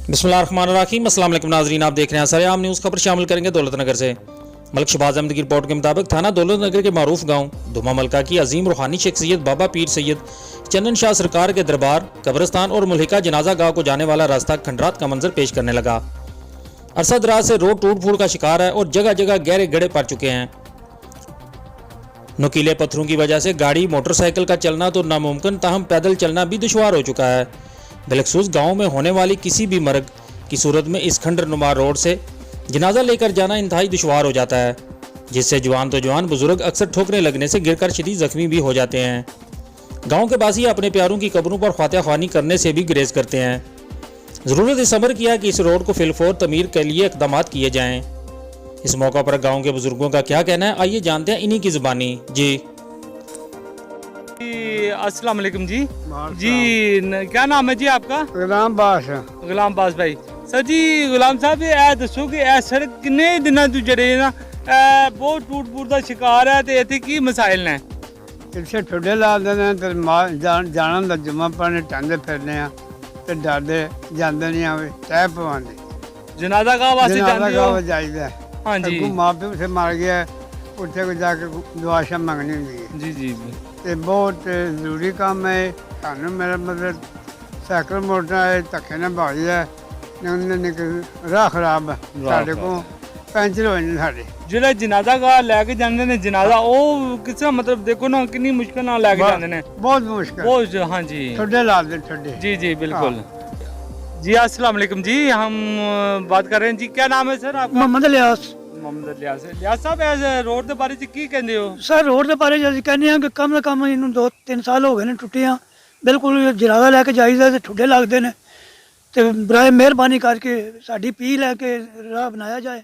बिस्मिल्लाहिर्रहमानिर्रहीम। अस्सलाम वालेकुम नाज़रीन, आप देख रहे हैं सरेआम न्यूज़। खबर शामिल करेंगे दौलतनगर से। मलिक शहबाज अहमद की रिपोर्ट के मुताबिक थाना दौलतनगर के मारूफ गांव धुमा मलका की अजीम रूहानी शख्सियत बाबा पीर सैयद चंदन शाह सरकार के दरबार, कब्रिस्तान और मुल्हिका जनाजा गांव को जाने वाला रास्ता खंडरात का मंजर पेश करने लगा। अरसा दराज से रोड टूट फूट का शिकार है और जगह जगह गहरे गड्ढे पड़ चुके हैं। नुकीले पत्थरों की वजह से गाड़ी मोटरसाइकिल का चलना तो नामुमकिन, ताहम पैदल चलना भी दुश्वार हो चुका है। बिलखसूस गाँव में होने वाली किसी भी मर्ग की सूरत में इस खंडरनुमा रोड से जनाजा लेकर जाना इंतहाई दुश्वार हो जाता है, जिससे जवान तो जवान बुजुर्ग अक्सर ठोकरे लगने से गिरकर शदीद जख्मी भी हो जाते हैं। गांव के बासी अपने प्यारों की कब्रों पर फातिहा ख्वानी करने से भी गुरेज करते हैं। ज़रूरत इस अमर किया कि इस रोड को फिलफौर तमीर के लिए इक़दाम किए जाएँ। इस मौका पर गांव के बुजुर्गों का क्या कहना है, आइए जानते हैं इन्हीं की ज़ुबानी। जी अस्सलाम वालेकुम जी। क्या नाम है जी आपका? गुलाम बास भाई। सर जी गुलाम साहब ये दसो कि यह सड़क किन्ने दिनों तो जड़े ना बहुत टूट फूट का शिकार है, तो इतने की मसाइल ने? इसे ठुडे ला देने ते जान दा जुम्मा पढ़ने टांदे फिरने आ ते डरदे जांदे नहीं आवे तय पवांदे जनाजा गाँव वास्ते जांदे हो? जाईदा। हाँ जी। माँ प्यो से मर गया उत्थे को जाके दुआ शा मंगनी हुंदी है। जी जी ते बहुत जरूरी काम है। सानू मेरा मतलब साइकिल मोटर धक्के ने भाई है, राह खराब है साढ़े को पैंचर हो जाने साढ़े। जो जनाजा गाह लैके जाते हैं जनाजा वो किस तरह मतलब देखो ना कितनी मुश्किल ना लैके जाते हैं, बहुत मुश्किल बहुत। हाँ जी ठुडे ला दे ठुडे। जी जी बिल्कुल। जी अस्सलाम वालेकुम जी, हम बात कर रहे हैं जी। क्या नाम है सर आपका? मोहम्मद इलियास। मोहम्मद इलियास साहब एज रोड के बारे च की कहंदे हो? सर रोड के बारे ਅਸੀਂ ਕਹਿੰਦੇ ਹਾਂ ਕਿ ਕਮ ਸੇ ਕਮ ਇਹਨੂੰ 2-3 ਸਾਲ ਹੋ ਗਏ ਨੇ ਟੁੱਟੀਆਂ, ਬਿਲਕੁਲ ਜਨਾਜ਼ਾ ਲੈ ਕੇ ਜਾਈਦਾ ਤੇ ਠੁੱਡੇ ਲੱਗਦੇ ਨੇ, ਤੇ ਬਰਾਏ ਮਿਹਰਬਾਨੀ ਕਰਕੇ ਸਾਡੀ ਪੀਲ ਹੈ ਕਿ ਰਾਹ ਬਣਾਇਆ ਜਾਏ।